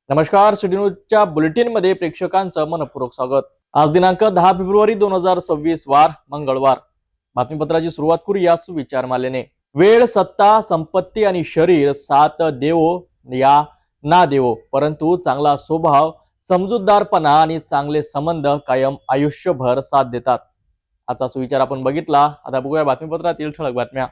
नमस्कार, सिटी न्यूजच्या बुलेटिनमध्ये प्रेक्षकांचं मनपूर्वक स्वागत। आज दिनांक 10 फेब्रुवारी 2026 वार मंगळवार। बातमीपत्राची सुरुवात करूया सुविचारमालेने। वेळ, सत्ता, संपत्ती आणि शरीर साथ देवो या ना देवो, परंतु चांगला स्वभाव, समजूतदारपणा आणि चांगले संबंध कायम आयुष्यभर साथ देतात। आजचा सुविचार आपण बघितला। आता बघूया बातमीपत्रातील ठळक बातम्या।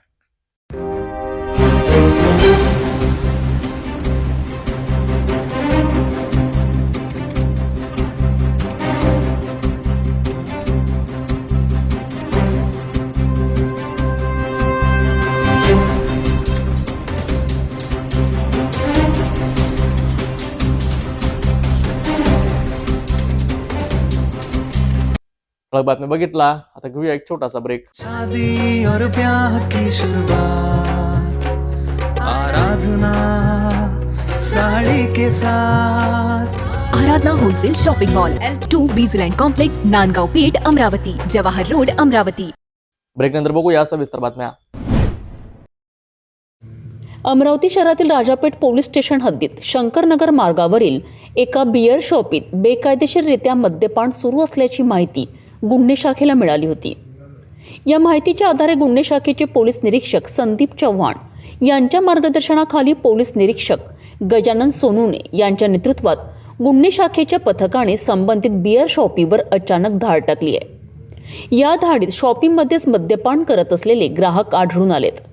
ठळक बातमी बघितला। आता घेऊया एक छोटासा ब्रेक। शादी और ब्याह की शुरुआत आराधना साड़ी के साथ। Aradhana wholesale shopping mall L2 बीझलँड complex, Nandgaon Peth, Amravati, Jawahar road, Amravati. Break नंतर बघूया सविस्तर बातम्या। अमरावती शहरातील राजापेठ पोलीस स्टेशन हद्दीत शंकरनगर मार्गावरील एका बियर शॉपीत बेकायदेशीररित्या मद्यपान सुरू असल्याची माहिती गुन्हे शाखेला मिळाली होती। या माहितीच्या आधारे गुन्हे शाखेचे पोलीस निरीक्षक संदीप चव्हाण यांच्या मार्गदर्शनाखाली पोलीस निरीक्षक गजानन सोनुने यांच्या नेतृत्वात गुन्हे शाखेच्या पथकाने संबंधित बियर शॉपीवर अचानक धाड टाकली आहे। या धाडीत शॉपीमध्येच मद्यपान करत असलेले ग्राहक आढळून आलेत।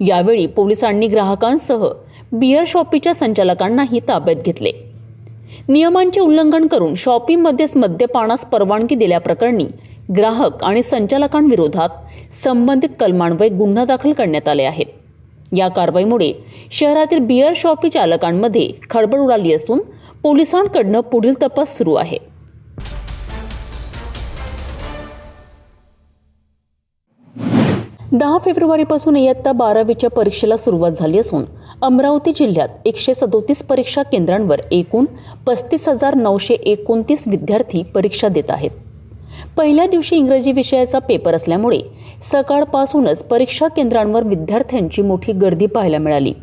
यावेळी पोलिसांनी ग्राहकांसह बियर शॉपीच्या संचालकांनाही ताब्यात घेतले। नियमांचे उल्लंघन करून शॉपीमध्येच मद्यपानास परवानगी दिल्याप्रकरणी ग्राहक आणि संचालकांविरोधात संबंधित कलमान्वये गुन्हा दाखल करण्यात आले आहेत। या कारवाईमुळे शहरातील बियर शॉपी चालकांमध्ये खळबळ उडाली असून पोलिसांकडून पुढील तपास सुरू आहे। 10 फेब्रुवारीपासून इयत्ता 12वीच्या परीक्षेला सुरुवात झाली असून अमरावती जिल्ह्यात 137 परीक्षा केंद्रांवर एकूण 35,929 विद्यार्थी परीक्षा देत आहेत। पहिल्या दिवशी इंग्रजी विषयाचा पेपर असल्यामुळे सकाळपासूनच परीक्षा केंद्रांवर विद्यार्थ्यांची मोठी गर्दी पाहायला मिळाली।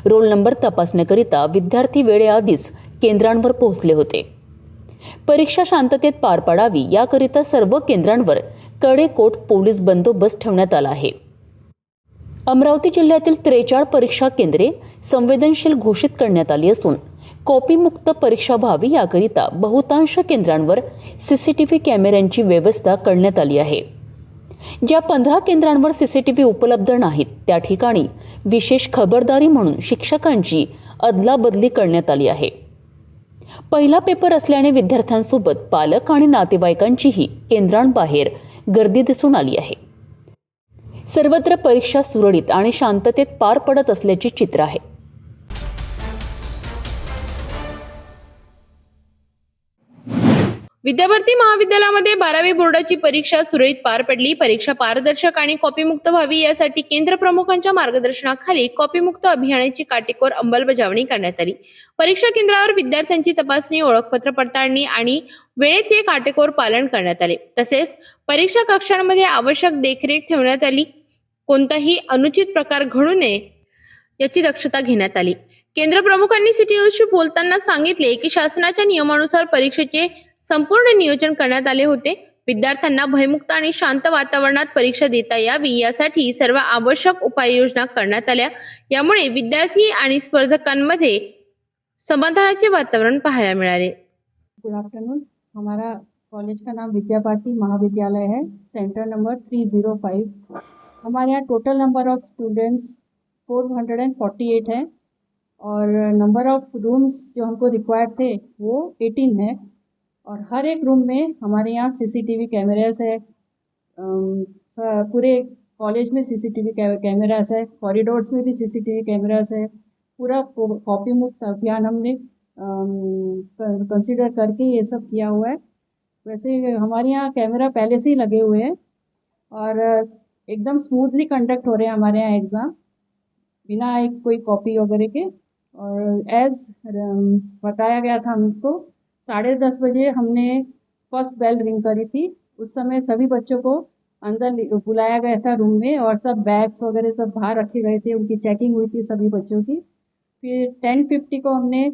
रोल नंबर तपासण्याकरिता विद्यार्थी वेळेआधीच केंद्रांवर पोहोचले होते। परीक्षा शांततेत पार पाडावी याकरिता सर्व केंद्रांवर कडेकोट पोलीस बंदोबस्त ठेवण्यात आला आहे। अमरावती जिल्ह्यातील 43 परीक्षा केंद्रे संवेदनशील घोषित करण्यात आली असून कॉपीमुक्त परीक्षा व्हावी याकरिता बहुतांश केंद्रांवर सीसीटीव्ही कॅमेऱ्यांची व्यवस्था करण्यात आली आहे। ज्या 15 केंद्रांवर सीसीटीव्ही उपलब्ध नाहीत त्या ठिकाणी विशेष खबरदारी म्हणून शिक्षकांची अदलाबदली करण्यात आली आहे। पहिला पेपर असल्याने विद्यार्थ्यांसोबत पालक आणि नातेवाईकांचीही केंद्रांबाहेर गर्दी दिसून आली आहे। सर्वत्र परीक्षा सुरळीत आणि शांततेत पार पडत असल्याचे चित्र आहे। विद्याभारती महाविद्यालयामध्ये 12वी बोर्डाची परीक्षा सुरळीत पार पडली। परीक्षा पारदर्शक आणि कॉपीमुक्त व्हावी यासाठी केंद्र प्रमुखांच्या मार्गदर्शनाखाली कॉपीमुक्त अभियानाची काटेकोर अंमलबजावणी करण्यात आली। परीक्षा केंद्रावर विद्यार्थ्यांची तपासणी, ओळखपत्र पडताळणी आणि वेळेचे काटेकोर पालन करण्यात आले। तसेच परीक्षा कक्षांमध्ये आवश्यक देखरेख ठेवण्यात आली। कोणताही अनुचित प्रकार घडू नये याची दक्षता घेण्यात आली। केंद्र प्रमुखांनी सिटी न्यूजशी बोलताना सांगितले की शासनाच्या नियमानुसार परीक्षेचे संपूर्ण नियोजन करण्यात आले होते। विद्यार्थ्यांना भयमुक्त आणि शांत वातावरणात परीक्षा देता यावी यासाठी सर्व आवश्यक उपाययोजना करण्यात आल्या। यामुळे विद्यार्थी आणि स्पर्धकांमध्ये समाधानाचे वातावरण पाहायला मिळाले। Good afternoon. हमारा कॉलेज का नाम विद्याभारती महाविद्यालय है, सेंटर नंबर 305। हमारे यहाँ टोटल नंबर ऑफ स्टूडेंट्स 448 है और नंबर ऑफ रूम्स जो हमको रिक्वायर्ड थे वो 18 है और हर एक रूम में हमारे यहाँ सीसीटीवी कैमरास है। पूरे कॉलेज में सीसीटीवी कैमरास है, कॉरिडोर्स में भी सीसीटीवी कैमरास है। पूरा कॉपी मुक्त अभियान हमने कंसीडर करके ये सब किया हुआ है। वैसे हमारे यहाँ कैमरा पहले से ही लगे हुए हैं और एकदम स्मूथली कंडक्ट हो रहे हैं हमारे यहाँ एग्ज़ाम, बिना एक कोई कॉपी वगैरह के। और एज बताया गया था हमको 10:30 बजे हमने फर्स्ट बेल रिंग करी थी। उस समय सभी बच्चों को अंदर बुलाया गया था रूम में और सब बैग्स वगैरह सब बाहर रखे गए थे, उनकी चेकिंग हुई थी सभी बच्चों की। फिर 10:50 को हमने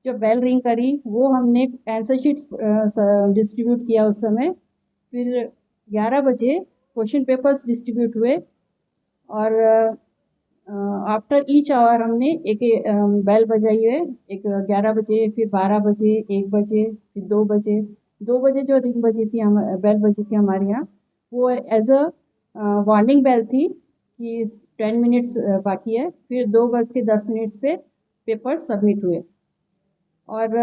जब बेल रिंग करी वो हमने आंसर शीट्स डिस्ट्रीब्यूट किया उस समय। फिर 11 बजे क्वेश्चन पेपर्स डिस्ट्रीब्यूट हुए और आफ्टर ईच आवर हमने एक बेल बजाई है। एक 11 बजे, फिर 12 बजे, 1 बजे, फिर 2 बजे। 2 बजे जो रिंग बजी थी, हम बेल बजी थी हमारे यहाँ, वो एज अ वार्निंग बेल थी कि 10 मिनट्स बाकी है। फिर 2:10 पे पेपर्स सबमिट हुए और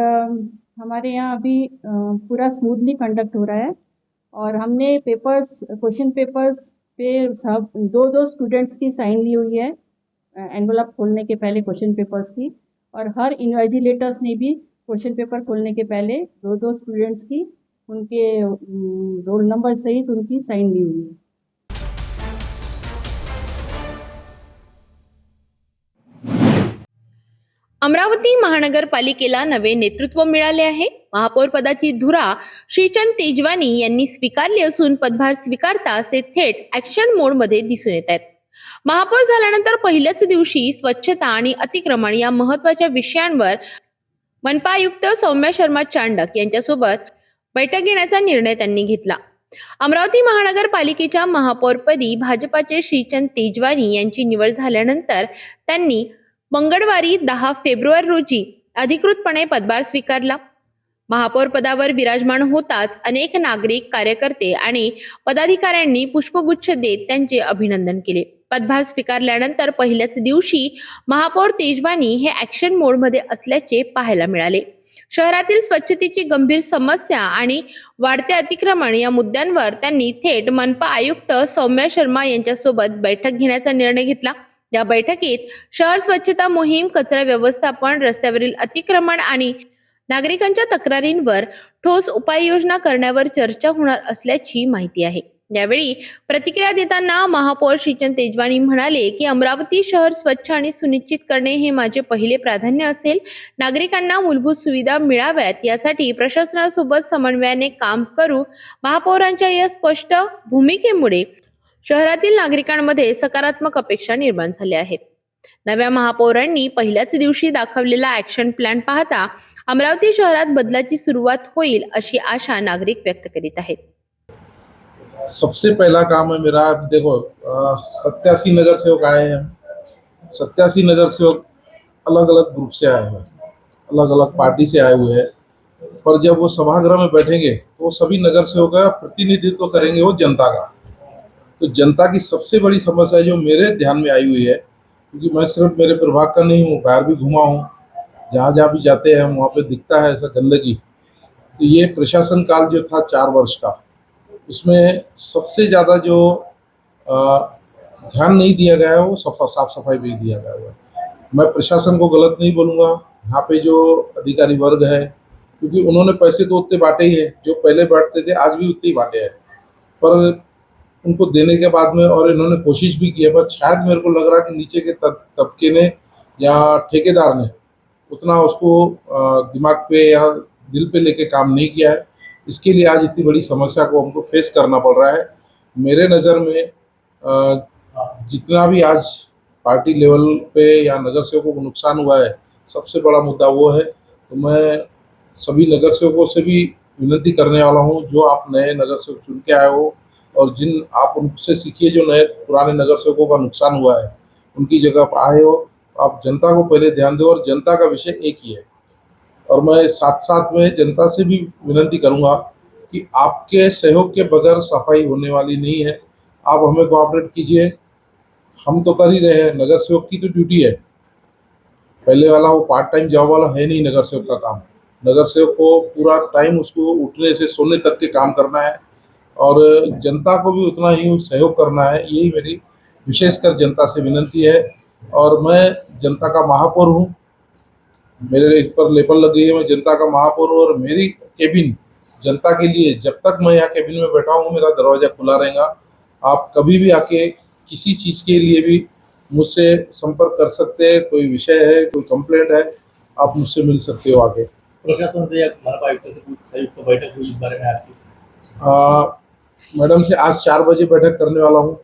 हमारे यहाँ अभी पूरा स्मूथली कंडक्ट हो रहा है। और हमने पेपर्स, क्वेश्चन पेपर्स पे सब दो स्टूडेंट्स की साइन ली हुई है एनवलप खोलने के पहले क्वेश्चन पेपर्स की, और हर इन्विजिलेटर्स ने भी क्वेश्चन पेपर खोलने के पहले दो स्टूडेंट्स की उनके रोल नंबर सहित उनकी साइन ली हुई है। अमरावती महानगरपालिकेला नवे नेतृत्व मिळाले आहे। महापौर पदाची धुरा श्रीचंद तेजवानी यांनी स्वीकारली असून पदभार स्वीकारताच ते थेट ऍक्शन मोड मध्ये दिसून येत आहेत। महापौर झाल्यानंतर पहिल्याच दिवशी स्वच्छता आणि अतिक्रमण या महत्त्वाच्या विषयांवर मनपा आयुक्त सौम्या शर्मा चांडक यांच्यासोबत बैठक घेण्याचा निर्णय त्यांनी घेतला। अमरावती महानगरपालिकेच्या महापौरपदी भाजपाचे श्रीचंद तेजवानी यांची निवड झाल्यानंतर त्यांनी मंगळवारी 10 फेब्रुवारी रोजी अधिकृतपणे पदभार स्वीकारला। महापौर पदावर विराजमान होताच अनेक नागरिक, कार्यकर्ते आणि पदाधिकाऱ्यांनी पुष्पगुच्छ देत त्यांचे अभिनंदन केले। पदभार स्वीकारल्यानंतर पहिल्याच दिवशी महापौर तेजवानी हे ऍक्शन मोडमध्ये असल्याचे पाहायला मिळाले। शहरातील स्वच्छतेची गंभीर समस्या आणि वाढते अतिक्रमण या मुद्द्यांवर त्यांनी थेट मनपा आयुक्त सौम्या शर्मा यांच्यासोबत बैठक घेण्याचा निर्णय घेतला। या बैठकीत शहर स्वच्छता मोहीम, कचरा व्यवस्थापन, रस्त्यावरील अतिक्रमण आणि नागरिकांच्या तक्रारींवर ठोस उपाययोजना करण्यावर चर्चा होणार असल्याची माहिती आहे। यावेळी प्रतिक्रिया देताना महापौर श्रीचंद तेजवानी म्हणाले की अमरावती शहर स्वच्छ आणि सुनिश्चित करणे हे माझे पहिले प्राधान्य असेल। नागरिकांना मूलभूत सुविधा मिळाव्यात यासाठी प्रशासनासोबत समन्वयाने काम करू। महापौरांच्या या स्पष्ट भूमिकेमुळे शहरातील नागरिकांमध्ये सकारात्मक अपेक्षा निर्माण झाल्या आहेत। नव्या महापौरांनी पहिल्याच दिवशी दाखवलेला ऍक्शन प्लॅन पाहता अमरावती शहरात बदलाची सुरुवात होईल अशी आशा नागरिक व्यक्त करीत आहेत। सबसे पहला काम है मेरा, देखो 87 नगर सेवक आए हैं। 87 नगर सेवक अलग अलग ग्रुप से आए हैं, अलग अलग पार्टी से आए हुए हैं, पर जब वो सभागृह में बैठेंगे तो सभी नगर सेवक का प्रतिनिधित्व करेंगे वो जनता का। तो जनता की सबसे बड़ी समस्या जो मेरे ध्यान में आई हुई है, क्योंकि मैं सिर्फ मेरे प्रभाग का नहीं हूँ, बाहर भी घुमा हूँ, जहाँ जहाँ भी जाते हैं वहाँ पे दिखता है ऐसा गंदगी। तो ये प्रशासन काल जो था 4 वर्ष का, उसमें सबसे ज़्यादा जो ध्यान नहीं दिया गया है वो साफ सफाई भी दिया गया है। मैं प्रशासन को गलत नहीं बोलूँगा, यहाँ पे जो अधिकारी वर्ग है, क्योंकि उन्होंने पैसे तो उतने बांटे ही है, जो पहले बांटते थे आज भी उतने ही बांटे हैं, पर उनको देने के बाद में और इन्होंने कोशिश भी की है, पर शायद मेरे को लग रहा है कि नीचे के तबके ने या ठेकेदार ने उतना उसको दिमाग पे या दिल पे लेके काम नहीं किया है। इसके लिए आज इतनी बड़ी समस्या को हमको फेस करना पड़ रहा है। मेरे नज़र में जितना भी आज पार्टी लेवल पे या नगर सेवकों को नुकसान हुआ है, सबसे बड़ा मुद्दा वो है। तो मैं सभी नगर सेवकों से भी विनती करने वाला हूँ, जो आप नए नगर सेवक चुन के आए हो और जिन आप उनसे सीखिए, जो नए पुराने नगर सेवकों का नुकसान हुआ है उनकी जगह आप आए हो, आप जनता को पहले ध्यान दो। और जनता का विषय एक ही है, और मैं साथ साथ में जनता से भी विनती करूंगा कि आपके सहयोग के बगैर सफाई होने वाली नहीं है। आप हमें कोऑपरेट कीजिए, हम तो कर ही रहे हैं, नगर सेवक की तो ड्यूटी है। पहले वाला वो पार्ट टाइम जॉब वाला है नहीं नगर सेवक का काम। नगर सेवक को पूरा टाइम उसको उठने से सोने तक के काम करना है और जनता को भी उतना ही सहयोग करना है। यही मेरी विशेषकर जनता से विनती है। और मैं जनता का महापौर हूँ, मेरे एक पर लेबल लगी है, मैं जनता का महापौर हूँ और मेरी केबिन जनता के लिए, जब तक मैं यहाँ केबिन में बैठा हूँ मेरा दरवाज़ा खुला रहेगा। आप कभी भी आके किसी चीज़ के लिए भी मुझसे संपर्क कर सकते हैं। कोई विषय है, कोई कंप्लेंट है, आप मुझसे मिल सकते हो आगे। प्रशासन से या मनपा आयुक्त से कुछ संयुक्त बैठक हुई इस बारे में आपकी? मैडम से आज 4 बजे बैठक करने वाला हूँ।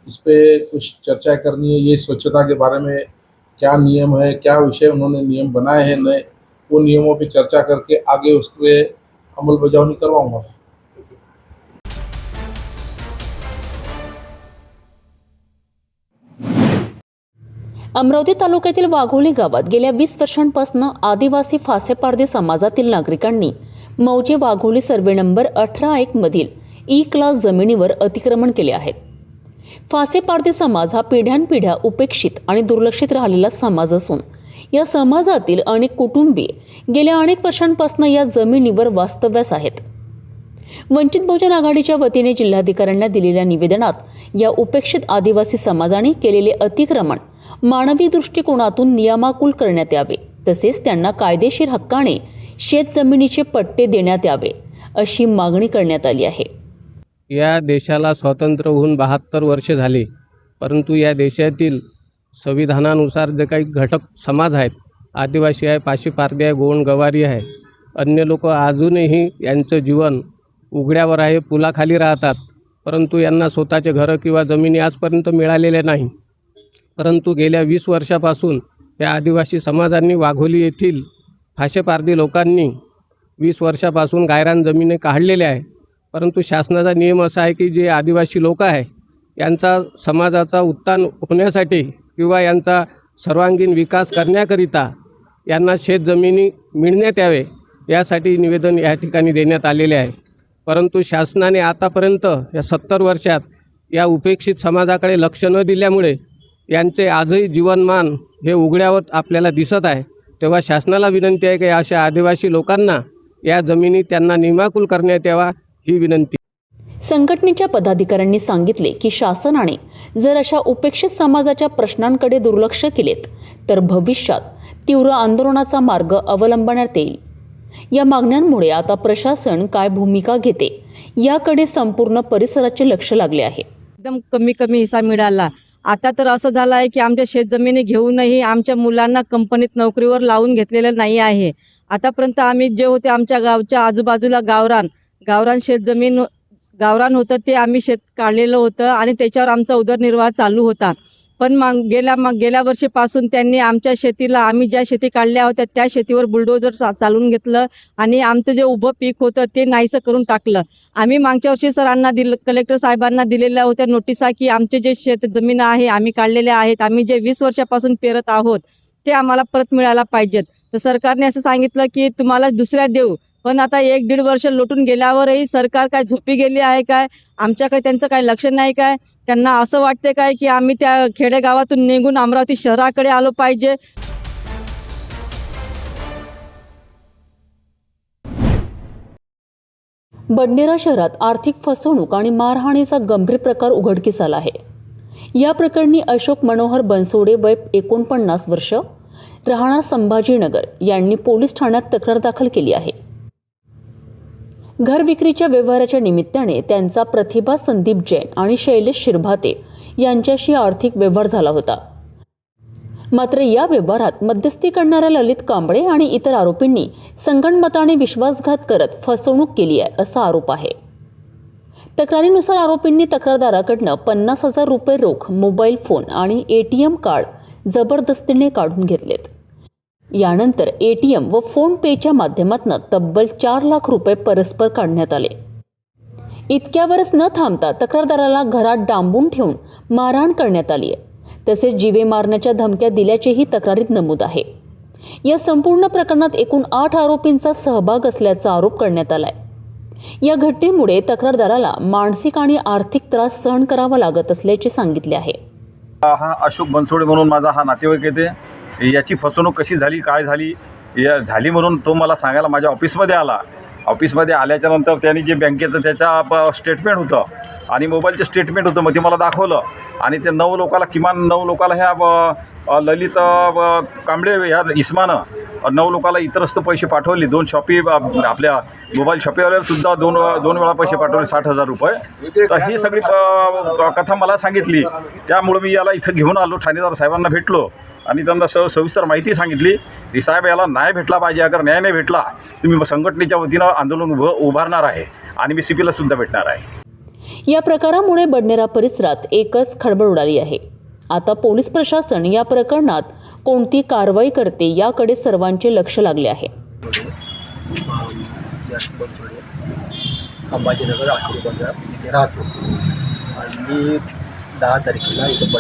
इस पे कुछ चर्चा करनी है, ये स्वच्छता के बारे में क्या नियम है, क्या विषय उन्होंने नियम बनाए हैं नए, वो नियमों पे चर्चा करके आगे उस पर अमलबजावनी करवाऊंगा। अमरावती तालुक्यातील वाघोली गावात गेल्या 20 वर्षांपासून आदिवासी फासेपारधी समाजातील नागरिकांनी मौजे वाघोली सर्वे नंबर 18-1 मधील ई क्लास जमिनीवर अतिक्रमण केले आहेत। फासेपारधी समाज हा पिढ्यानपिढ्या उपेक्षित आणि दुर्लक्षित राहिलेला समाज असून या समाजातील अनेक कुटुंबीय गेल्या अनेक वर्षांपासून या जमिनीवर वास्तव्यास आहेत। वंचित बहुजन आघाडीच्या वतीने जिल्हाधिकाऱ्यांना दिलेल्या निवेदनात या उपेक्षित आदिवासी समाजाने केलेले अतिक्रमण मानवी दृष्टिकोनातून नियमाकुल करण्यात यावे, तसेच त्यांना कायदेशीर हक्काने शेत जमिनीचे पट्टे देण्यात यावे अशी मागणी करण्यात आली आहे। या देशाला स्वातंत्र्य होऊन 72 वर्षे झाली, परंतु या देशातील संविधानानुसार जे काही घटक समाज आहेत, आदिवासी आहे, पाशी-पारधी आहे, गोंड गवारी आहे, अन्य लोक अजूनही यांचं जीवन उघड्यावर आहे, पुलाखाली राहतात, परंतु यांना स्वतःचे घरं किंवा जमिनी आजपर्यंत मिळालेल्या नाही। परंतु गेल्या 20 वर्षापासून या आदिवासी समाजांनी वाघोली येथील फाशेपारधी लोकांनी 20 वर्षापासून गायरान जमिनी काढलेल्या आहे, परंतु शासनाचा नियम असा आहे की जे आदिवासी लोक आहे यांचा समाजाचा उत्थान होण्यासाठी किंवा यांचा सर्वांगीण विकास करण्याकरिता यांना शेतजमिनी मिळण्यात यावे यासाठी निवेदन या ठिकाणी देण्यात आलेले आहे। परंतु शासनाने आतापर्यंत या 70 वर्षात या उपेक्षित समाजाकडे लक्ष न दिल्यामुळे यांचे आजही जीवनमान हे उघड्यावर आपल्याला दिसत आहे। तेव्हा शासनाला विनंती आहे की अशा आदिवासी लोकांना या जमिनी त्यांना नियमाकुल करण्यात यावा ही विनंती। संघटनेच्या पदाधिकाऱ्यांनी सांगितले की शासनाने जर अशा उपेक्षित समाजाच्या प्रश्नांकडे दुर्लक्ष केलेत तर भविष्यात तीव्र आंदोलनाचा मार्ग अवलंबण्यात येईल। या मागण्यांमुळे आता प्रशासन काय भूमिका घेते याकडे संपूर्ण परिसराचे लक्ष लागले आहे। एकदम कमी हिस्सा मिळाला। आता तर असं झालं आहे की आमच्या शेतजमिनी घेऊनही आमच्या मुलांना कंपनीत नोकरीवर लावून घेतलेलं नाही आहे। आतापर्यंत आम्ही जे होते आमच्या गावच्या आजूबाजूला गावरान शेतजमीन गावरान होतं ते आम्ही शेत काढलेलं होतं आणि त्याच्यावर आमचा उदरनिर्वाह चालू होता। पण गेल्या वर्षीपासून त्यांनी आमच्या शेतीला आम्ही ज्या शेती काढल्या होत्या त्या शेतीवर बुलडोजर चालवून घेतलं आणि आमचं जे उभं पीक होतं ते नाहीसं करून टाकलं। आम्ही मागच्या वर्षी सरांना कलेक्टर साहेबांना दिलेल्या होत्या नोटिसा की आमचे जे शेत जमीन आहे आम्ही काढलेल्या आहेत, आम्ही जे 20 वर्षापासून पेरत आहोत ते आम्हाला परत मिळायला पाहिजेत। तर सरकारने असं सांगितलं की तुम्हाला दुसऱ्या देऊ, पण आता 1-1.5 वर्ष लोटून गेल्यावरही सरकार काय झोपी गेली आहे काय? आमच्याकडे त्यांचं काय लक्ष नाही काय? त्यांना असं वाटते काय की आम्ही त्या खेडेगावातून निघून अमरावती शहराकडे आलो पाहिजे? बडनेरा शहरात आर्थिक फसवणूक आणि मारहाणीचा गंभीर प्रकार उघडकीस आला आहे। या प्रकरणी अशोक मनोहर बनसोडे वय 49 वर्ष राहणार संभाजीनगर यांनी पोलीस ठाण्यात तक्रार दाखल केली आहे। घर विक्रीच्या व्यवहाराच्या निमित्ताने त्यांचा प्रतिभा संदीप जैन आणि शैलेश शिरभाते यांच्याशी आर्थिक व्यवहार झाला होता। मात्र या व्यवहारात मध्यस्थी करणाऱ्या ललित कांबळे आणि इतर आरोपींनी संगनमताने विश्वासघात करत फसवणूक केली आहे असा आरोप आहे। तक्रारीनुसार आरोपींनी तक्रारदाराकडनं 50,000 रुपये रोख, मोबाईल फोन आणि ATM कार्ड जबरदस्तीने काढून घेतलेत। यानंतर ATM व फोन पेच्या माध्यमातून तब्बल 4 लाख रुपये परस्पर काढण्यात आले। इतक्यावरच न थांबता तक्रारदाराला घरात डांबून ठेवून मारहाण करण्यात आली आहे, तसेच जीवे मारण्याच्या धमक्या दिल्याचेही तक्रारीत नमूद आहे। या संपूर्ण प्रकरणात एकूण 8 आरोपींचा सहभाग असल्याचा आरोप करण्यात आलाय। या घटनेमुळे तक्रारदाराला मानसिक आणि आर्थिक त्रास सहन करावा लागत असल्याचे सांगितले आहे। हा अशोक बनसोडे म्हणून माझा हा नातेवाईक येते। याची फसवणूक कशी झाली, काय झाली म्हणून तो मला सांगायला माझ्या ऑफिसमध्ये आला। ऑफिसमध्ये आल्याच्या नंतर त्यांनी जे बँकेचं त्याच्या स्टेटमेंट होतं आणि मोबाईलचं स्टेटमेंट होतं, मग ते मला दाखवलं आणि ते 9 लोकाला किमान 9 लोकाला ह्या ललित कांबळे ह्या इस्मानं 9 लोकाला इतरस्त पैसे पाठवले। 2 शॉपी आपल्या मोबाईल शॉपीवर सुद्धा दोन वेळा पैसे पाठवले 60,000 रुपये। तर ही सगळी कथा मला सांगितली। त्यामुळे मी याला इथं घेऊन आलो, ठाणेदार साहेबांना भेटलो आणि त्यांना सविस्तर माहिती सांगितली की साहेब याला न्याय भेटला पाहिजे, अगर न्याय नाही भेटला तर मी संघटनेच्या वतीनं आंदोलन उभारणार आहे आणि मी CPला सुद्धा भेटणार आहे। या प्रकारामुळे बडनेरा परिसरात एकच खळबळ उडाली आहे। आता पोलीस प्रशासन या प्रकरणात कोणती कारवाई करते याकडे सर्वांचे लक्ष लागले आहे. संभाजीनगर आठवडी बाजार इथे राहतो आणि मी 10 तारखेला इथं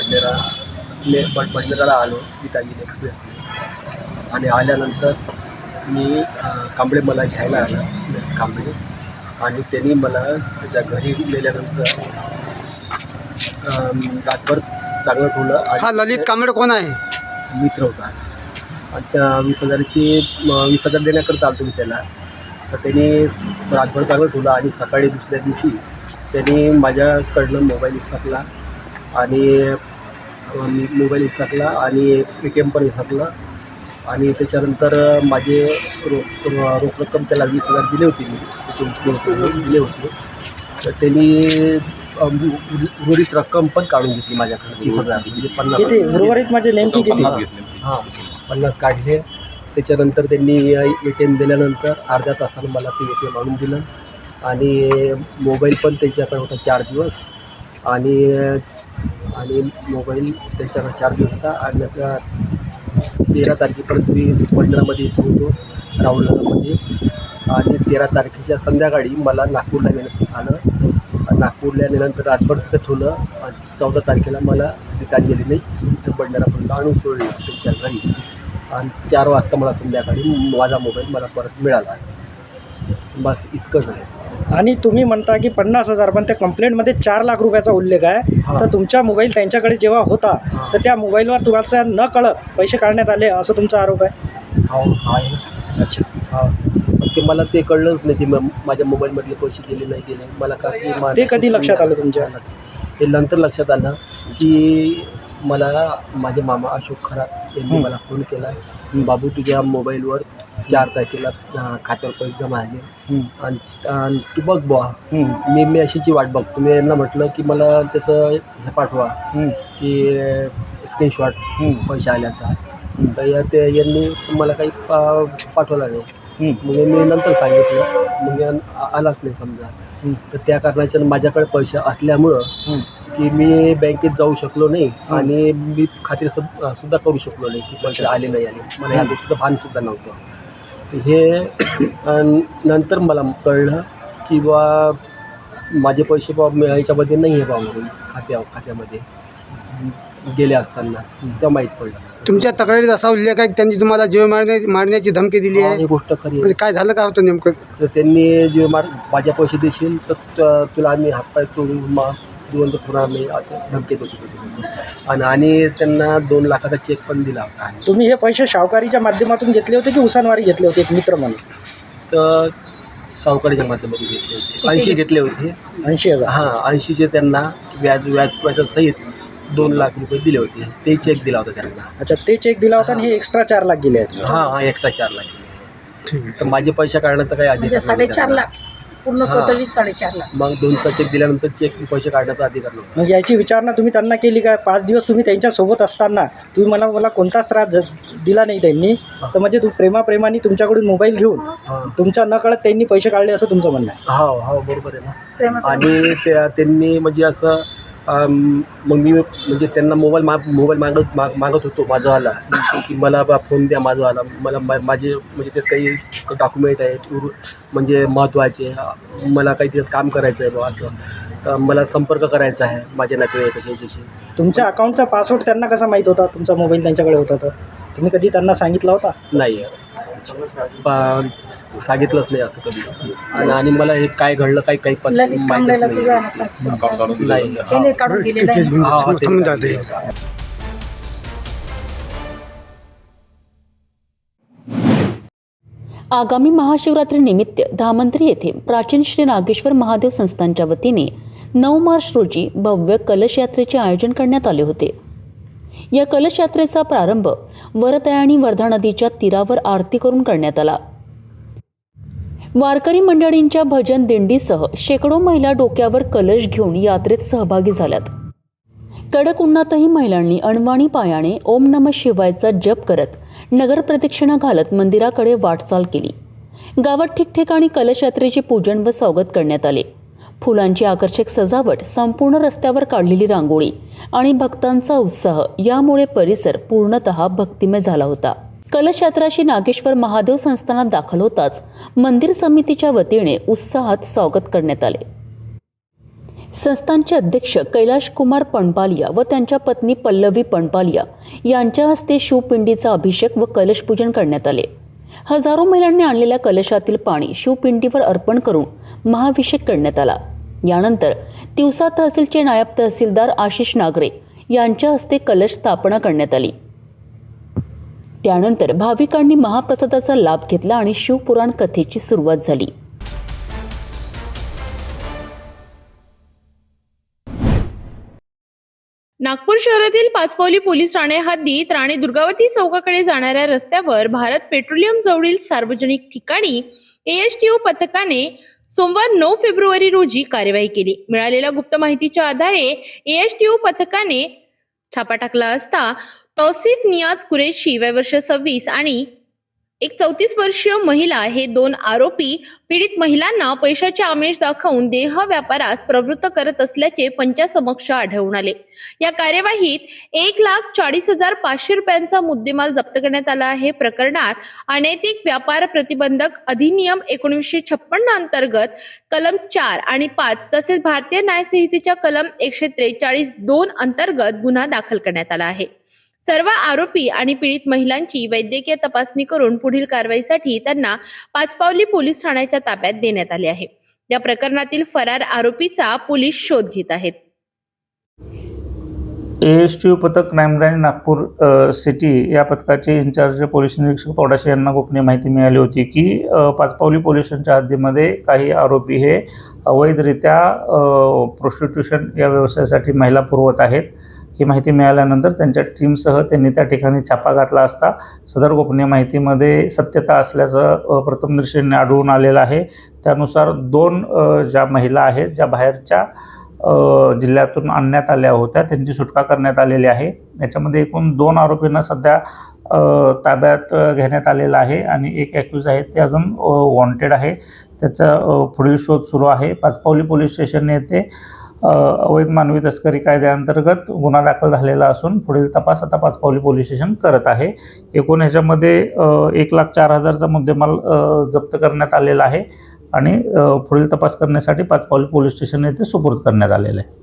बडनेराला आलो गीतांजली एक्सप्रेसने आणि आल्यानंतर मी कांबळे मला घ्यायला आला कांबळे आणि त्यांनी मला त्याच्या घरी नेल्यानंतर रातभर चांगलं ठेवलं. हा ललित कांबळे कोण आहे? मित्र होता आणि त्या 20,000 देण्याकरता आलो तुम्ही त्याला. तर त्यांनी रातभर चांगलं ठेवलं आणि सकाळी दुसऱ्या दिवशी त्यांनी माझ्याकडनं मोबाईल इसकला आणि ATM पण इसकला आणि त्याच्यानंतर माझे रोख रक्कम त्याला 20,000 दिले होते मी त्याची दिले होते. तर त्यांनी उर्वरित रक्कम पण काढून घेतली माझ्याकडे 20,000 म्हणजे 50 उर्वरित माझे नेमकी किती? 50 काढले. त्याच्यानंतर त्यांनी ATM दिल्यानंतर अर्ध्या तासानं मला ते ATM आणून दिलं आणि मोबाईल पण त्यांच्याकडे होता 4 दिवस आणि मोबाईल त्यांच्याकडे 4 दिवस होता आणि त्या 13 तारखेपर्यंत मी बडनेरामध्ये होतो राहुलनगरमध्ये आणि 13 तारखेच्या संध्याकाळी मला नागपूरला नेण्यात आलं. नागपूरला नेल्यानंतर रातभर तिथं ठेवलं. 14 तारखेला मला गीतांजलीने इथं बडनेरापर्यंत आणून सोडलं त्यांच्या घरी आणि 4 वाजता मला संध्याकाळी माझा मोबाईल मला परत मिळाला. बस इतकंच आहे. आणि तुम्ही म्हणता की 50,000 पण त्या कंप्लेंटमध्ये 4 लाख रुपयाचा उल्लेख आहे. तर तुमचा मोबाईल त्यांच्याकडे जेव्हा होता तर त्या मोबाईलवर तुम्हाला न कळत पैसे काढण्यात आले असं तुमचा आरोप आहे? हो आहे. अच्छा. हा ते मला ते कळलंच नाही की माझ्या मोबाईलमधले पैसे गेले नाही गेले मला का ते कधी लक्षात आलं तुमच्या? ते नंतर लक्षात आलं की मला माझे मामा अशोक खरात यांनी मला फोन केला बाबू तुझ्या मोबाईलवर 4 तारखेला खात्यावर पैसे जमा झाले आणि तू बघ बुवा. मी अशीची वाट बघतो. मी यांना म्हटलं की मला त्याचं हे पाठवा की स्क्रीनशॉट पैसे आल्याचा. तर यांनी मला काही पाठवला नाही. मग मी नंतर सांगितलं मग आलाच नाही समजा. तर त्या कारणाच्या माझ्याकडे पैसे असल्यामुळं की मी बँकेत जाऊ शकलो नाही आणि मी खात्री सुद्धा करू शकलो नाही की पैसे आले नाही आले. मला या गोष्टीचं भानसुद्धा नव्हतं. तर हे नंतर मला कळलं की बा माझे पैसे बा ह्याच्यामध्ये नाही आहे बा म्हणून खात्यामध्ये गेले असताना तेव्हा माहीत पडलं. तुमच्या तक्रारीत असा उल्लेख आहे की त्यांनी तुम्हाला जीव मारण्याची धमकी दिली आहे? ही गोष्ट खरी म्हणजे काय झालं का होतं नेमकं? तर त्यांनी जीव माझ्या पैसे देशील तर तुला आम्ही हातपाय तोडून जिवंत ठेवणार नाही असं धमकी देत होते आणि त्यांना 2 लाखाचा चेक पण दिला होता. तुम्ही हे पैसे सावकारीच्या माध्यमातून घेतले होते की उसानवारी घेतले होते एक मित्र म्हणून? तर सावकारीच्या माध्यमातून घेतले होते. 80 घेतले होते. 80,000? हां 80चे त्यांना व्याजासहित 2 लाख रुपये दिले होते. ते चेक दिला होता त्यांना. अच्छा ते चेक दिला होता आणि हे एक्स्ट्रा 4 लाख गेले आहेत? हां एक्स्ट्रा 4 लाख गेले. तर माझे पैसे काढण्याचा काही अधिकार 4.5 लाख पूर्ण टोटली 4.5 लाख. मग 2चा चेक दिल्यानंतर चेक पैसे काढण्याचा अधिकार नव्हता. मग याची विचारणा तुम्ही त्यांना केली काय? 5 दिवस तुम्ही त्यांच्यासोबत असताना तुम्ही मला कोणताच त्रास दिला नाही त्यांनी. तर म्हणजे प्रेमाने तुमच्याकडून मोबाईल घेऊन तुमच्या न कळत त्यांनी पैसे काढले असं तुमचं म्हणणं आहे? हो बरोबर आहे ना. आणि त्यांनी म्हणजे असं मग मी म्हणजे त्यांना मोबाईल मागत होतो माझावाला की मला बा फोन द्या माझावाला. मला माझे म्हणजे त्यात काही डॉक्युमेंट आहेत म्हणजे महत्त्वाचे मला काही त्याच्यात काम करायचं आहे बा असं. तर मला संपर्क करायचा आहे माझ्या नातेवाईकाशी याच्याशी. तुमच्या अकाउंटचा पासवर्ड त्यांना कसा माहीत होता? तुमचा मोबाईल त्यांच्याकडे होता तर तुम्ही कधी त्यांना सांगितला होता? नाही सांगितलंच नाही असं कधी. आणि मला हे काय घडलं काही माहितीच नाही. आगामी महाशिवरात्रीनिमित्त धामंत्री येथे प्राचीन श्री नागेश्वर महादेव संस्थानच्या वतीने 9 मार्च रोजी भव्य कलश यात्रेचे आयोजन करण्यात आले होते. या कलश यात्रेचा प्रारंभ वरतयाणी वर्धा नदीच्या तीरावर आरती करून करण्यात आला. वारकरी मंडळींच्या भजन दिंडीसह शेकडो महिला डोक्यावर कलश घेऊन यात्रेत सहभागी झाल्यात. कडक उन्हातही महिलांनी अणवाणी पायाने ओम नमः शिवायचा जप करत नगर प्रदक्षिणा घालत मंदिराकडे वाटचाल केली. गावात ठिकठिकाणी कलश यात्रेचे पूजन व स्वागत करण्यात आले. फुलांची आकर्षक सजावट, संपूर्ण रस्त्यावर काढलेली रांगोळी आणि भक्तांचा उत्साह यामुळे परिसर पूर्णतः भक्तिमय झाला होता. कलश यात्रा श्री नागेश्वर महादेव संस्थानात दाखल होताच मंदिर समितीच्या वतीने उत्साहात स्वागत करण्यात आले. संस्थानचे अध्यक्ष कैलाश कुमार पणपालिया व त्यांच्या पत्नी पल्लवी पणपालिया यांच्या हस्ते शिवपिंडीचा अभिषेक व कलश पूजन करण्यात आले. हजारो महिलांनी आणलेल्या कलशातील पाणी शिवपिंडीवर अर्पण करून महाभिषेक करण्यात आला. यानंतर तिवसा तहसीलचे नायब तहसीलदार आशिष नागरे यांच्या हस्ते कलश स्थापना करण्यात आली. त्यानंतर भाविकांनी महाप्रसादाचा लाभ घेतला आणि शिवपुराण कथेची सुरुवात झाली. नागपूर शहरातील पाचपावली पोलीस ठाणे हद्दीत राणी दुर्गावती चौकाकडे जाणाऱ्या रस्त्यावर भारत पेट्रोलियम जवळील सार्वजनिक ठिकाणी ASTO पथकाने सोमवार 9 फेब्रुवारी रोजी कार्यवाही केली. मिळालेल्या गुप्त माहितीच्या आधारे ASTO पथकाने छापा टाकला असता तौसिफ नियाज कुरेशी वय वर्ष 26 आणि एक 34 वर्षीय महिला हे 2 आरोपी पीडित महिलांना पैशाचे आमिष दाखवून देह व्यापारास प्रवृत्त करत असल्याचे पंचासमक्ष आढळून आले. या कार्यवाहीत 1,40,500 रुपयांचा मुद्देमाल जप्त करण्यात आला आहे. प्रकरणात अनैतिक व्यापार प्रतिबंधक अधिनियम 1956 अंतर्गत कलम 4 आणि 5 तसेच भारतीय न्याय संहितेच्या कलम 143(2) अंतर्गत गुन्हा दाखल करण्यात आला आहे. सर्व आरोपी आणि पीडित महिलांची वैद्यकीय तपासणी करून पुढील कारवाईसाठी त्यांना पाचपावली पोलीस ठाण्याच्या ताब्यात देण्यात आले आहे. या प्रकरणातील फरार आरोपीचा पोलीस शोध घेत आहेत. ASTO पथक क्राईम ब्रँच नागपूर सिटी या पथकाचे इन्चार्ज पोलीस निरीक्षक तोडाशे यांना गोपनीय माहिती मिळाली होती की पाचपावली पोलीस स्टेशनच्या हद्दीमध्ये काही आरोपी हे अवैधरित्या प्रोस्टिट्यूशन या व्यवसायासाठी महिला पुरवत आहेत. ही माहिती मिळाल्यानंतर त्यांच्या टीमसह त्यांनी त्या ठिकाणी छापा घातला असता सदर गोपनीय माहितीमध्ये सत्यता असल्याचं प्रथमदर्शनी आढळून आलेलं आहे. त्यानुसार 2 ज्या महिला आहेत ज्या बाहेरच्या जिल्ह्यातून आणण्यात आल्या होत्या त्यांची सुटका करण्यात आलेली आहे. याच्यामध्ये एकूण 2 आरोपींना सध्या ताब्यात घेण्यात आलेलं आहे आणि एक ॲक्यूज आहे ते अजून वॉन्टेड आहे. त्याचा पुढील शोध सुरू आहे. पाचपावली पोलीस स्टेशन येथे अवैध मानवी तस्करी कायद्याअंतर्गत गुन्हा दाखल झालेला असून पुढील तपास आता पाचपावली पोलीस स्टेशन करत आहे. एकूण ह्याच्यामध्ये 1,04,000चा मुद्देमाल जप्त करण्यात आलेला आहे आणि पुढील तपास करण्यासाठी पाचपावली पोलीस स्टेशन येथे सुपूर्द करण्यात आलेलं आहे.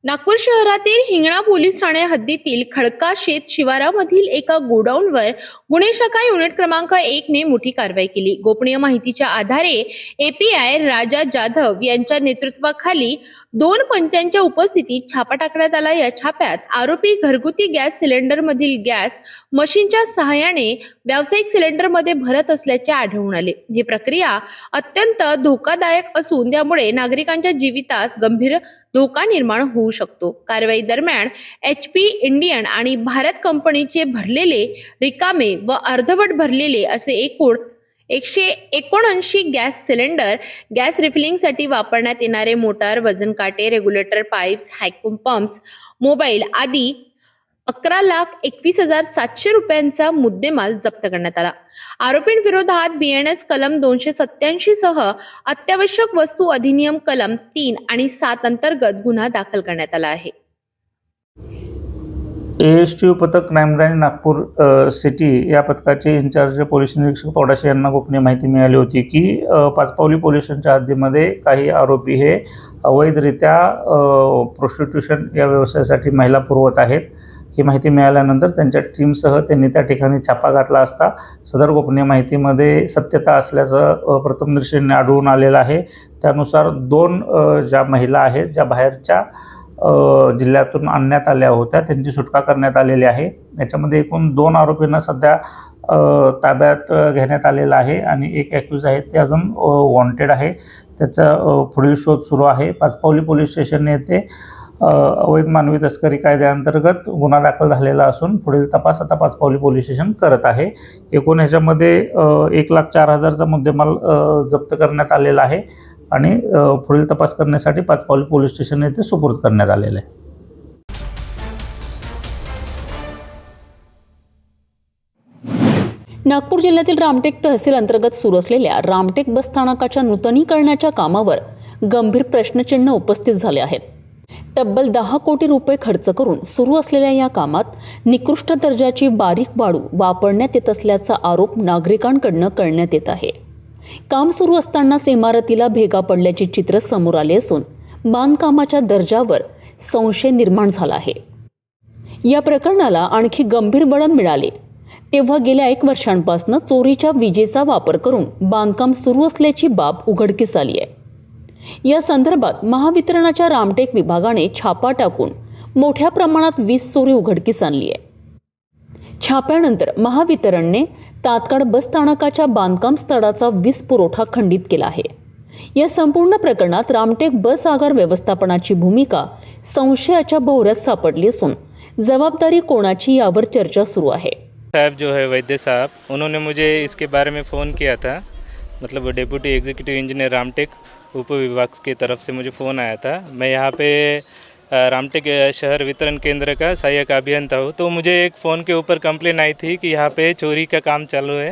नागपूर शहरातील हिंगणा पोलीस ठाणे हद्दीतील खडका शेत शिवारामधील एका गोडाऊनवर गुन्हे शाखा युनिट क्रमांक 1 ने मोठी कारवाई केली. गोपनीय माहितीच्या आधारे API राजा जाधव यांच्या नेतृत्वाखाली 2 पंचांच्या उपस्थितीत छापा टाकण्यात आला. या छाप्यात आरोपी घरगुती गॅस सिलेंडरमधील गॅस मशीनच्या सहाय्याने व्यावसायिक सिलेंडरमध्ये भरत असल्याचे आढळून आले. ही प्रक्रिया अत्यंत धोकादायक असून त्यामुळे नागरिकांच्या जीवितास गंभीर धोका निर्माण होऊ शकतो. कारवाई दरम्यान HP इंडियन आणि भारत कंपनीचे भरलेले, रिकामे व अर्धवट भरलेले असे एकूण 179 गॅस सिलेंडर, गॅस रिफिलिंगसाठी वापरण्यात येणारे मोटार, वजन काटे, रेग्युलेटर पाईप्स, हॅकूम पंप्स, मोबाईल आदी 11,21,700 रुपयांचा मुद्देमाल जप्त करण्यात आला. आरोपींविरोधात BNS कलम 287 सह अत्यावश्यक वस्तू अधिनियम कलम 3 आणि 7 अंतर्गत गुन्हा दाखल करण्यात आला आहे. ASTO पथक क्राईम ब्रँच नागपूर सिटी या पथकाचे इन्चार्ज पोलीस निरीक्षक तोडाशे यांना गोपनीय माहिती मिळाली होती की पाचपावली पोलीस स्टेशनच्या हद्दीमध्ये काही आरोपी हे अवैधरित्या प्रोस्टिट्यूशन या व्यवसायासाठी महिला पुरवत आहेत. ही माहिती मिळाल्यानंतर त्यांच्या टीमसह त्यांनी त्या ठिकाणी छापा घातला असता सदर गोपनीय माहितीमध्ये सत्यता असल्याचं प्रथमदर्शनी आढळून आलेलं आहे. त्यानुसार 2 ज्या महिला आहेत ज्या बाहेरच्या जिल्ह्यातून आणण्यात आल्या होत्या त्यांची सुटका करण्यात आलेली आहे. याच्यामध्ये एकूण 2 आरोपींना सध्या ताब्यात घेण्यात आलेलं आहे आणि एक ॲक्यूज आहे ते अजून वॉन्टेड आहे. त्याचा पुढील शोध सुरू आहे. पाचपावली पोलीस स्टेशन येथे अवैध मानवी तस्करी कायद्याअंतर्गत गुन्हा दाखल झालेला असून पुढील तपास आता पाचपावली पोलीस स्टेशन करत आहे. एकूण ह्याच्यामध्ये 1,04,000चा मुद्देमाल जप्त करण्यात आलेला आहे आणि पुढील तपास करण्यासाठी पाचपावली पोलीस स्टेशन येथे सुपूर्द करण्यात आलेलं आहे. नागपूर जिल्ह्यातील रामटेक तहसील अंतर्गत सुरू असलेल्या रामटेक बस स्थानकाच्या नूतनीकरणाच्या कामावर गंभीर प्रश्नचिन्ह उपस्थित झाले आहेत. तब्बल 10 कोटी रुपये खर्च करून सुरू असलेल्या या कामात निकृष्ट दर्जाची बारीक वाळू वापरण्यात येत असल्याचा आरोप नागरिकांकडून करण्यात येत आहे. काम सुरू असतानाच इमारतीला भेगा पडल्याची चित्र समोर आली असून बांधकामाच्या दर्जावर संशय निर्माण झाला आहे. या प्रकरणाला आणखी गंभीर वळण मिळाले तेव्हा गेल्या 1 वर्षांपासून चोरीच्या विजेचा वापर करून बांधकाम सुरू असल्याची बाब उघडकीस आली आहे. या संदर्भात महावितरणाच्या रामटेक विभागाने छापा टाकून मोठ्या प्रमाणात वीज चोरी उघडकीस आणली आहे. छाप्यानंतर महावितरणने तात्काळ बस स्थानकाच्या बांधकाम स्थळाचा वीज पुरवठा खंडित केला आहे. या संपूर्ण प्रकरणात रामटेक बस आगार व्यवस्थापनाची भूमिका संशयाच्या भोवऱ्यात सापडली असून जबाबदारी कोणाची यावर चर्चा सुरू आहे. साहब जो है वैद्य साहब, उन्होंने मुझे इसके बारे में फ़ोन किया था, मतलब डेप्यूटी एग्जीक्यूटिव इंजीनियर रामटेक उप विभाग की तरफ से मुझे फ़ोन आया था. मैं यहाँ पे रामटेक शहर वितरण केंद्र का सहायक अभियंता हूँ. तो मुझे एक फ़ोन के ऊपर कंप्लेन आई थी कि यहाँ पे चोरी का काम चालू है.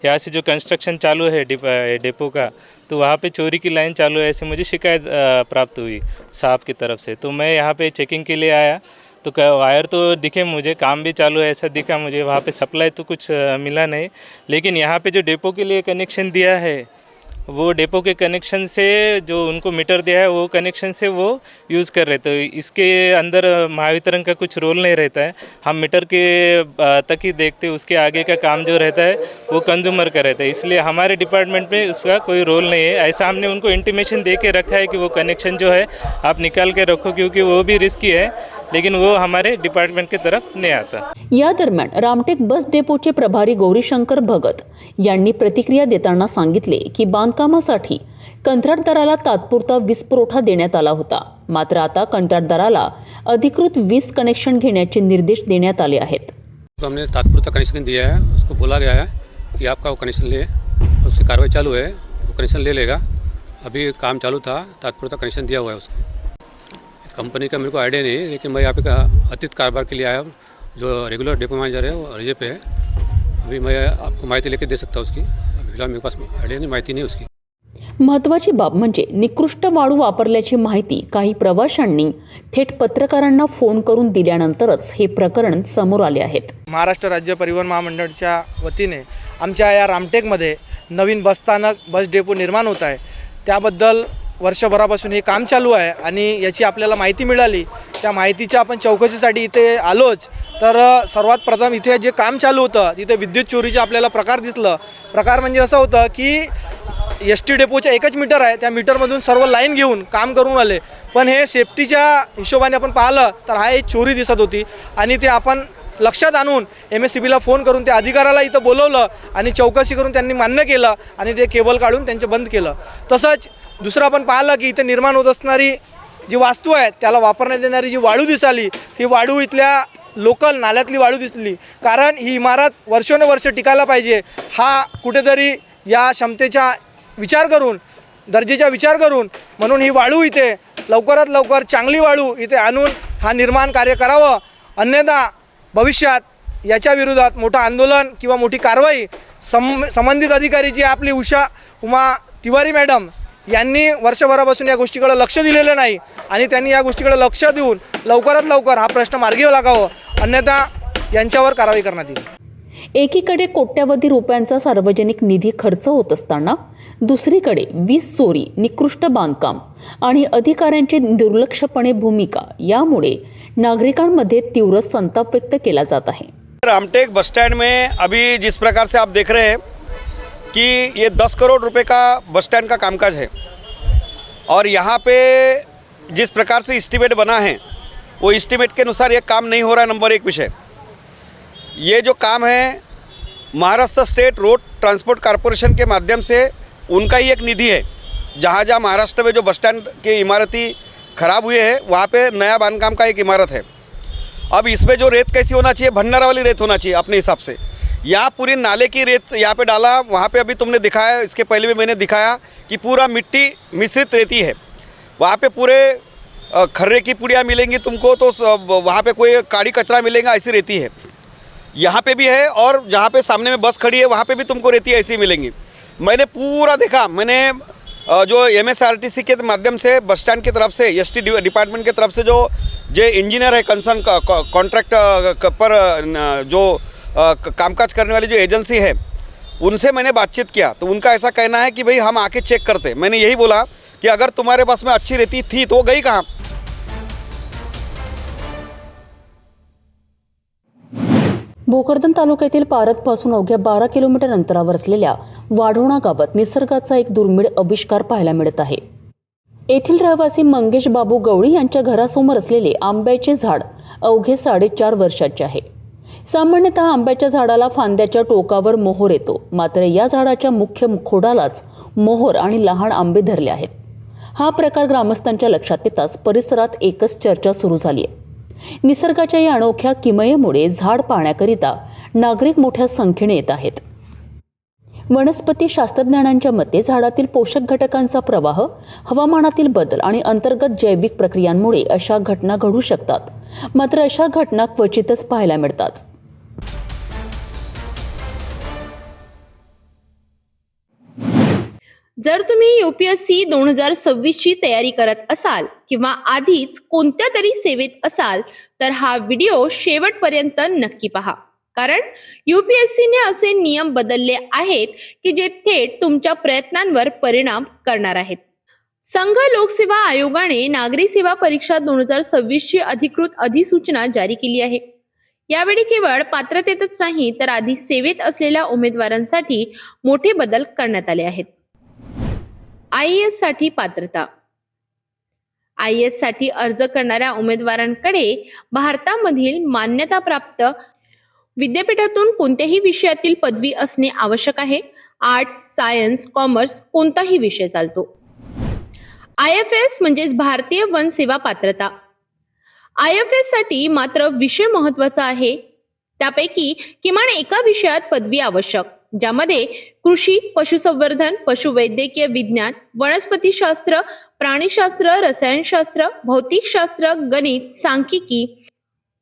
यहाँ से जो कंस्ट्रक्शन चालू है डिपो का, तो वहाँ पे चोरी की लाइन चालू है, ऐसे मुझे शिकायत प्राप्त हुई साहब की तरफ से. तो मैं यहाँ पे चेकिंग के लिए आया तो वायर तो दिखे मुझे, काम भी चालू है ऐसा दिखा मुझे. वहाँ पे सप्लाई तो कुछ मिला नहीं, लेकिन यहाँ पे जो डिपो के लिए कनेक्शन दिया है वो डिपो के कनेक्शन से जो उनको मीटर दिया है वो कनेक्शन से वो यूज़ कर रहे. तो इसके अंदर महावितरण का कुछ रोल नहीं रहता है. हम मीटर के तक ही देखते, उसके आगे का काम जो रहता है वो कंज्यूमर का रहता है. इसलिए हमारे डिपार्टमेंट में उसका कोई रोल नहीं है. ऐसा हमने उनको इंटीमेशन दे के रखा है कि वो कनेक्शन जो है आप निकाल के रखो, क्योंकि वो भी रिस्की है, लेकिन वो हमारे डिपार्टमेंट की तरफ नहीं आता. या दरम्यान रामटेक बस डेपोचे प्रभारी गौरीशंकर भगत यांनी प्रतिक्रिया देताना सांगितले की बांधकामासाठी कंत्राटदाराला तात्पुरता वीज पुरवठा देण्यात आला होता. मात्र आता कंत्राटदाराला अधिकृत वीज कनेक्शन घेण्याचे निर्देश देण्यात आले आहेत. हमने तात्पुरता कनेक्शन दिया है, उसको बोला गया है कि आपका वो कनेक्शन ले, उसकी कार्रवाई चालू है, वो कनेक्शन ले लेगा. अभी काम चालू था, तात्पुरता कनेक्शन दिया हुआ है उसको. कंपनी का मेरे को आइडिया नहीं है, लेकिन मैं यहाँ पे अतीत कारोबार के लिए आया हूँ. जो रेगुलर डिपो मैनेजर है वो रजे पे है. अभी मैं आपको माहिती लेके दे सकता हूँ उसकी. अभी फिलहाल मेरे पास आइडिया नहीं, माहिती नहीं उसकी. महत्त्वाची बाब म्हणजे निकृष्ट वाळू वापरल्याची माहिती काही प्रवाशांनी थेट पत्रकारांना फोन करून दिल्यानंतरच हे प्रकरण समोर आले आहेत. महाराष्ट्र राज्य परिवहन महामंडळाच्या वतीने आमच्या या रामटेकमध्ये नवीन बसस्थानक बस डेपो निर्माण होत आहे. त्याबद्दल वर्षभरापासून हे काम चालू आहे आणि याची आपल्याला माहिती मिळाली. त्या माहितीच्या आपण चौकशीसाठी इथे आलोच. तर सर्वात प्रथम इथे जे काम चालू होतं तिथे विद्युत चोरीचे आपल्याला प्रकार दिसलं. प्रकार म्हणजे असं होतं की ST डेपोच्या एकच मीटर आहे, त्या मीटरमधून सर्व लाईन घेऊन काम करून आले. पण हे सेफ्टीच्या हिशोबाने आपण पाहिलं तर हा एक चोरी दिसत होती आणि ते आपण लक्षात आणून MSCBला फोन करून त्या अधिकाऱ्याला इथं बोलवलं आणि चौकशी करून त्यांनी मान्य केलं आणि ते केबल काढून त्यांचं बंद केलं. तसंच दुसरं आपण पाहिलं की इथे निर्माण होत असणारी जी वास्तू आहे त्याला वापरण्यात येणारी जी वाळू दिसाली ती वाळू इथल्या लोकल नाल्यातली वाळू दिसली. कारण ही इमारत वर्षोनवर्ष टिकायला पाहिजे हा कुठेतरी या क्षमतेचा विचार करून, दर्जेचा विचार करून म्हणून ही वाळू इथे लवकरात लवकर चांगली वाळू इथे आणून हा निर्माण कार्य करावं. अन्यथा भविष्यात याच्या विरोधात मोठं आंदोलन किंवा मोठी कारवाई संबंधित अधिकारी जी आपली उमा तिवारी मॅडम यांनी वर्षभरापासून या गोष्टीकडे लक्ष दिलेलं नाही आणि त्यांनी या गोष्टीकडे लक्ष देऊन लवकरात लवकर हा प्रश्न मार्गी लागावं, अन्यथा यांच्यावर कारवाई करण्यात येईल. एकीकडे कोट्यवधी रुपयांचा सार्वजनिक निधी खर्च होत असताना दुसरीकडे वीज चोरी, निकृष्ट बांधकाम आणि अधिकाऱ्यांची दुर्लक्षपणे भूमिका यामुळे नागरिकांमध्ये तीव्र संताप व्यक्त केला जात आहे. रामटेक बस स्टैंड में अभी जिस प्रकार से आप देख रहे हैं कि ये 10 करोड़ रुपए का बस स्टैंड का कामकाज है और यहाँ पे जिस प्रकार से एस्टीमेट बना है वो एस्टीमेट के अनुसार ये काम नहीं हो रहा है. नंबर 1 विषय, ये जो काम है Maharashtra state road transport corporation के माध्यम से उनका ही एक निधि है. जहाँ जहाँ महाराष्ट्र में जो बस स्टैंड की इमारतें ख़राब हुए हैं वहाँ पे नया बांधकाम का एक इमारत है. अब इसमें जो रेत कैसी होना चाहिए, भंडारा वाली रेत होना चाहिए अपने हिसाब से. यहाँ पूरी नाले की रेत यहाँ पे डाला, वहाँ पे अभी तुमने दिखाया, इसके पहले भी मैंने दिखाया कि पूरा मिट्टी मिश्रित रहती है. वहाँ पे पूरे खर्रे की पुड़ियाँ मिलेंगी तुमको, तो वहाँ पे कोई काड़ी कचरा मिलेगा, ऐसी रहती है. यहाँ पे भी है और जहाँ पे सामने में बस खड़ी है वहाँ पे भी तुमको रेती ऐसी ही मिलेंगी। मैंने पूरा देखा, मैंने जो MSRTC के माध्यम से बस स्टैंड की तरफ से ST डिपार्टमेंट की तरफ से जो इंजीनियर है कंसर्न कॉन्ट्रैक्ट पर जो कामकाज करने वाली जो एजेंसी है उनसे मैंने बातचीत किया, तो उनका ऐसा कहना है कि भाई हम आके चेक करते। मैंने यही बोला कि अगर तुम्हारे पास में अच्छी रेती थी तो वो गई कहाँ। भोकरदन तालुक्यातील पारतपासून अवघ्या 12 किलोमीटर अंतरावर असलेल्या वाढोणा गावात निसर्गाचा एक दुर्मिळ आविष्कार पाहायला मिळत आहे। येथील रहिवासी मंगेश बाबू गवळी यांच्या घरासमोर असलेले आंब्याचे झाड अवघे 4.5 वर्षाचे आहे। सामान्यतः आंब्याच्या झाडाला फांद्याच्या टोकावर मोहोर येतो, मात्र या झाडाच्या मुख्य खोडालाच मोहोर आणि लहान आंबे धरले आहेत। हा प्रकार ग्रामस्थांच्या लक्षात येताच परिसरात एकच चर्चा सुरू झाली आहे। निसर्गाच्या या अनोख्या किमयेमुळे झाड पाहण्याकरिता नागरिक मोठ्या संख्येने येत आहेत। वनस्पती शास्त्रज्ञांच्या मते झाडातील पोषक घटकांचा प्रवाह, हवामानातील बदल आणि अंतर्गत जैविक प्रक्रियांमुळे अशा घटना घडू शकतात, मात्र अशा घटना क्वचितच पाहायला मिळतात। जर तुम्ही UPSC 2026 ची तयारी करत असाल किंवा आधीच कोणत्या तरी सेवेत असाल तर हा व्हिडिओ शेवटपर्यंत नक्की पहा, कारण UPSC ने असे नियम बदलले आहेत की जे थेट तुमच्या प्रयत्नांवर परिणाम करणार आहेत। संघ लोकसेवा आयोगाने नागरी सेवा परीक्षा 2026 ची अधिकृत अधिसूचना जारी केली आहे। यावेळी केवळ पात्रतेतच नाही तर आधी सेवेत असलेल्या उमेदवारांसाठी मोठे बदल करण्यात आले आहेत। IAS साठी पात्रता। IAS साठी अर्ज करणाऱ्या उमेदवारांकडे भारतामधील मान्यताप्राप्त विद्यापीठातून कोणत्याही विषयातील पदवी असणे आवश्यक आहे। आर्ट्स, सायन्स, कॉमर्स कोणताही विषय चालतो। IFS म्हणजेच भारतीय वन सेवा पात्रता। IFS साठी मात्र विषय महत्त्वाचा आहे, त्यापैकी किमान एका विषयात पदवी आवश्यक, ज्यामध्ये कृषी, पशुसंवर्धन, पशुवैद्यकीय विज्ञान, वनस्पतीशास्त्र, प्राणीशास्त्र, रसायनशास्त्र, भौतिकशास्त्र, गणित, सांख्यिकी,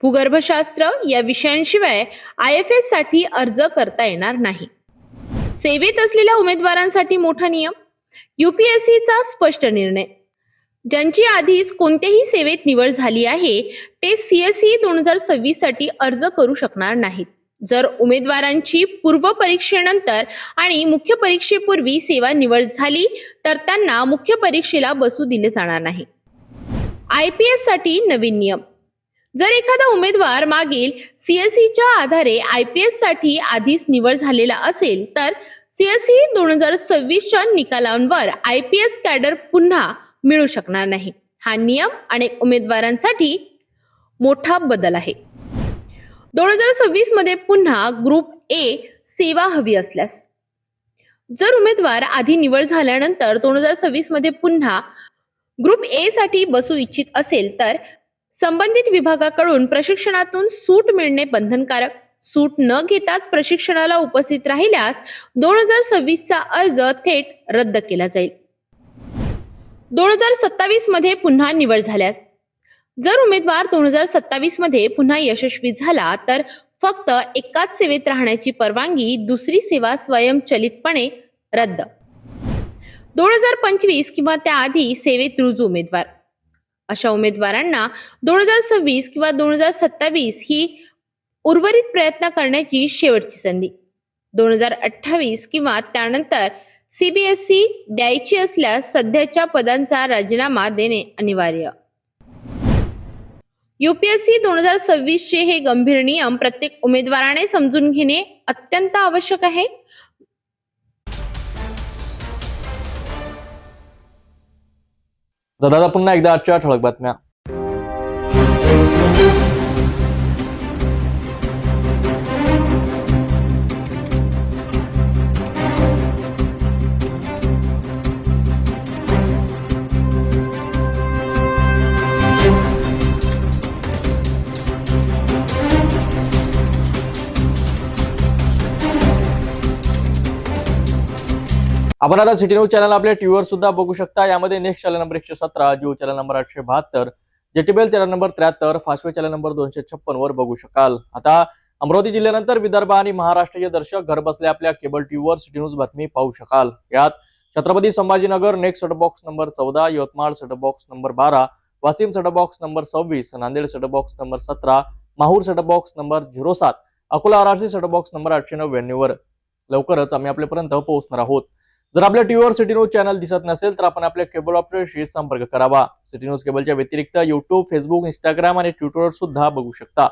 भूगर्भशास्त्र या विषयांशिवाय IFS साठी अर्ज करता येणार नाही। सेवेत असलेल्या उमेदवारांसाठी मोठा नियम। UPSC चा स्पष्ट निर्णय। ज्यांची आधीच कोणत्याही सेवेत निवड झाली आहे ते CSE 2026 साठी अर्ज करू शकणार नाहीत। जर उमेदवारांची पूर्व परीक्षेनंतर आणि मुख्य परीक्षेपूर्वी सेवा निवड झाली तर त्यांना मुख्य परीक्षेला बसू दिले जाणार नाही। IPS साठी नवीन नियम। जर एखादा उमेदवार मागील CSE च्या आधारे IPS साठी आधीच निवड झालेला असेल तर CSE 2026 च्या निकालांवर IPS कॅडर पुन्हा मिळू शकणार नाही। हा नियम अनेक उमेदवारांसाठी मोठा बदल आहे। 2026 मध्ये पुन्हा ग्रुप A सेवा हवी असल्यास, जर उमेदवार आधी निवड झाल्यानंतर 2026 मध्ये पुन्हा ग्रुप A साठी बसू इच्छित असेल तर संबंधित विभागाकडून प्रशिक्षणातून सूट मिळणे बंधनकारक। सूट न घेताच प्रशिक्षणाला उपस्थित राहिल्यास 2026 चा अर्ज थेट रद्द केला जाईल। 2027 मध्ये पुन्हा निवड झाल्यास, जर उमेदवार 2027 मध्ये पुन्हा यशस्वी झाला तर फक्त एकाच सेवेत राहण्याची परवानगी, दुसरी सेवा स्वयंचलितपणे रद्द। 2025 किंवा त्याआधी सेवेत रुजू उमेदवार, अशा उमेदवारांना 2026 किंवा 2027 ही उर्वरित प्रयत्न करण्याची शेवटची संधी। 2028 किंवा त्यानंतर CBSE द्यायची असल्यास सध्याच्या पदांचा राजीनामा देणे अनिवार्य। UPSC 2026 चे हे गंभीर नियम प्रत्येक उमेदवाराने समजून घेणे अत्यंत आवश्यक आहे। दादा पुन्हा एकदा आजच्या ठळक बातम्या। आपण आता सिटी न्यूज चॅनल आपल्या टीव्हीवर सुद्धा बघू शकता। यामध्ये next channel number 117, Jio channel number 872, जेटीबेल channel number 73, Fastway channel number 256 वर बघू शकाल। आता अमरावती जिल्ह्यानंतर विदर्भ आणि महाराष्ट्राचे दर्शक घर बसल्या आपल्या केबल टीव्हीवर सिटी न्यूज बातमी पाहू शकाल. यात Chhatrapati Sambhajinagar next set box number 14, Yavatmal set box number 12, Washim set box number 26, Nanded set box number 17, Mahur set box number 07, Akola RRC set box number 899 वर लवकरच आम्ही आपल्यापर्यंत पोहोचणार आहोत. जर आपल्या टीव्हीवर सिटी न्यूज चॅनल दिसत नसेल तर आपण आपल्या केबल ऑपरेटरशी संपर्क करावा. सिटी न्यूज केबलच्या व्यतिरिक्त युट्यूब, फेसबुक, इंस्टाग्राम आणि ट्विटरवर सुद्धा बघू शकता.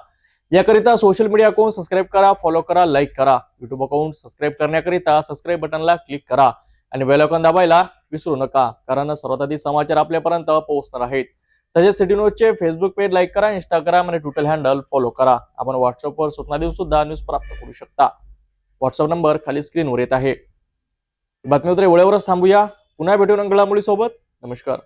याकरिता सोशल मीडिया अकाउंट सबस्क्राईब करा, फॉलो करा, लाईक करा. युट्यूब अकाउंट सबस्क्राईब करण्याकरिता सबस्क्राईब बटनला क्लिक करा आणि बेल आयकॉन दाबायला विसरू नका, कारण सर्वात आधी समाचार आपल्यापर्यंत पोहोचणार आहेत. तसेच सिटी न्यूजचे फेसबुक पेज लाईक करा, इंस्टाग्राम आणि ट्विटर हँडल फॉलो करा. आपण व्हॉट्सअपवर सूचना देऊन सुद्धा न्यूज प्राप्त करू शकता. व्हॉट्सअप नंबर खाली स्क्रीनवर येत आहे. बातमी वेळेवरच थांबूया. पुन्हा भेटू घडामोडी सोबत. नमस्कार.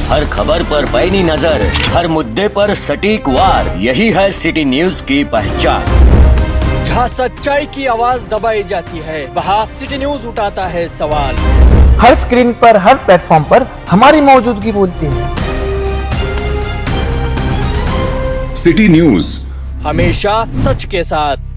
हर खबर पर पैनी नजर, हर मुद्दे पर सटीक वार, यही है सिटी न्यूज की पहचान. जहाँ सच्चाई की आवाज दबाई जाती है वहाँ सिटी न्यूज उठाता है सवाल. हर स्क्रीन पर, हर प्लेटफॉर्म पर हमारी मौजूदगी बोलती है. सिटी न्यूज हमेशा सच के साथ.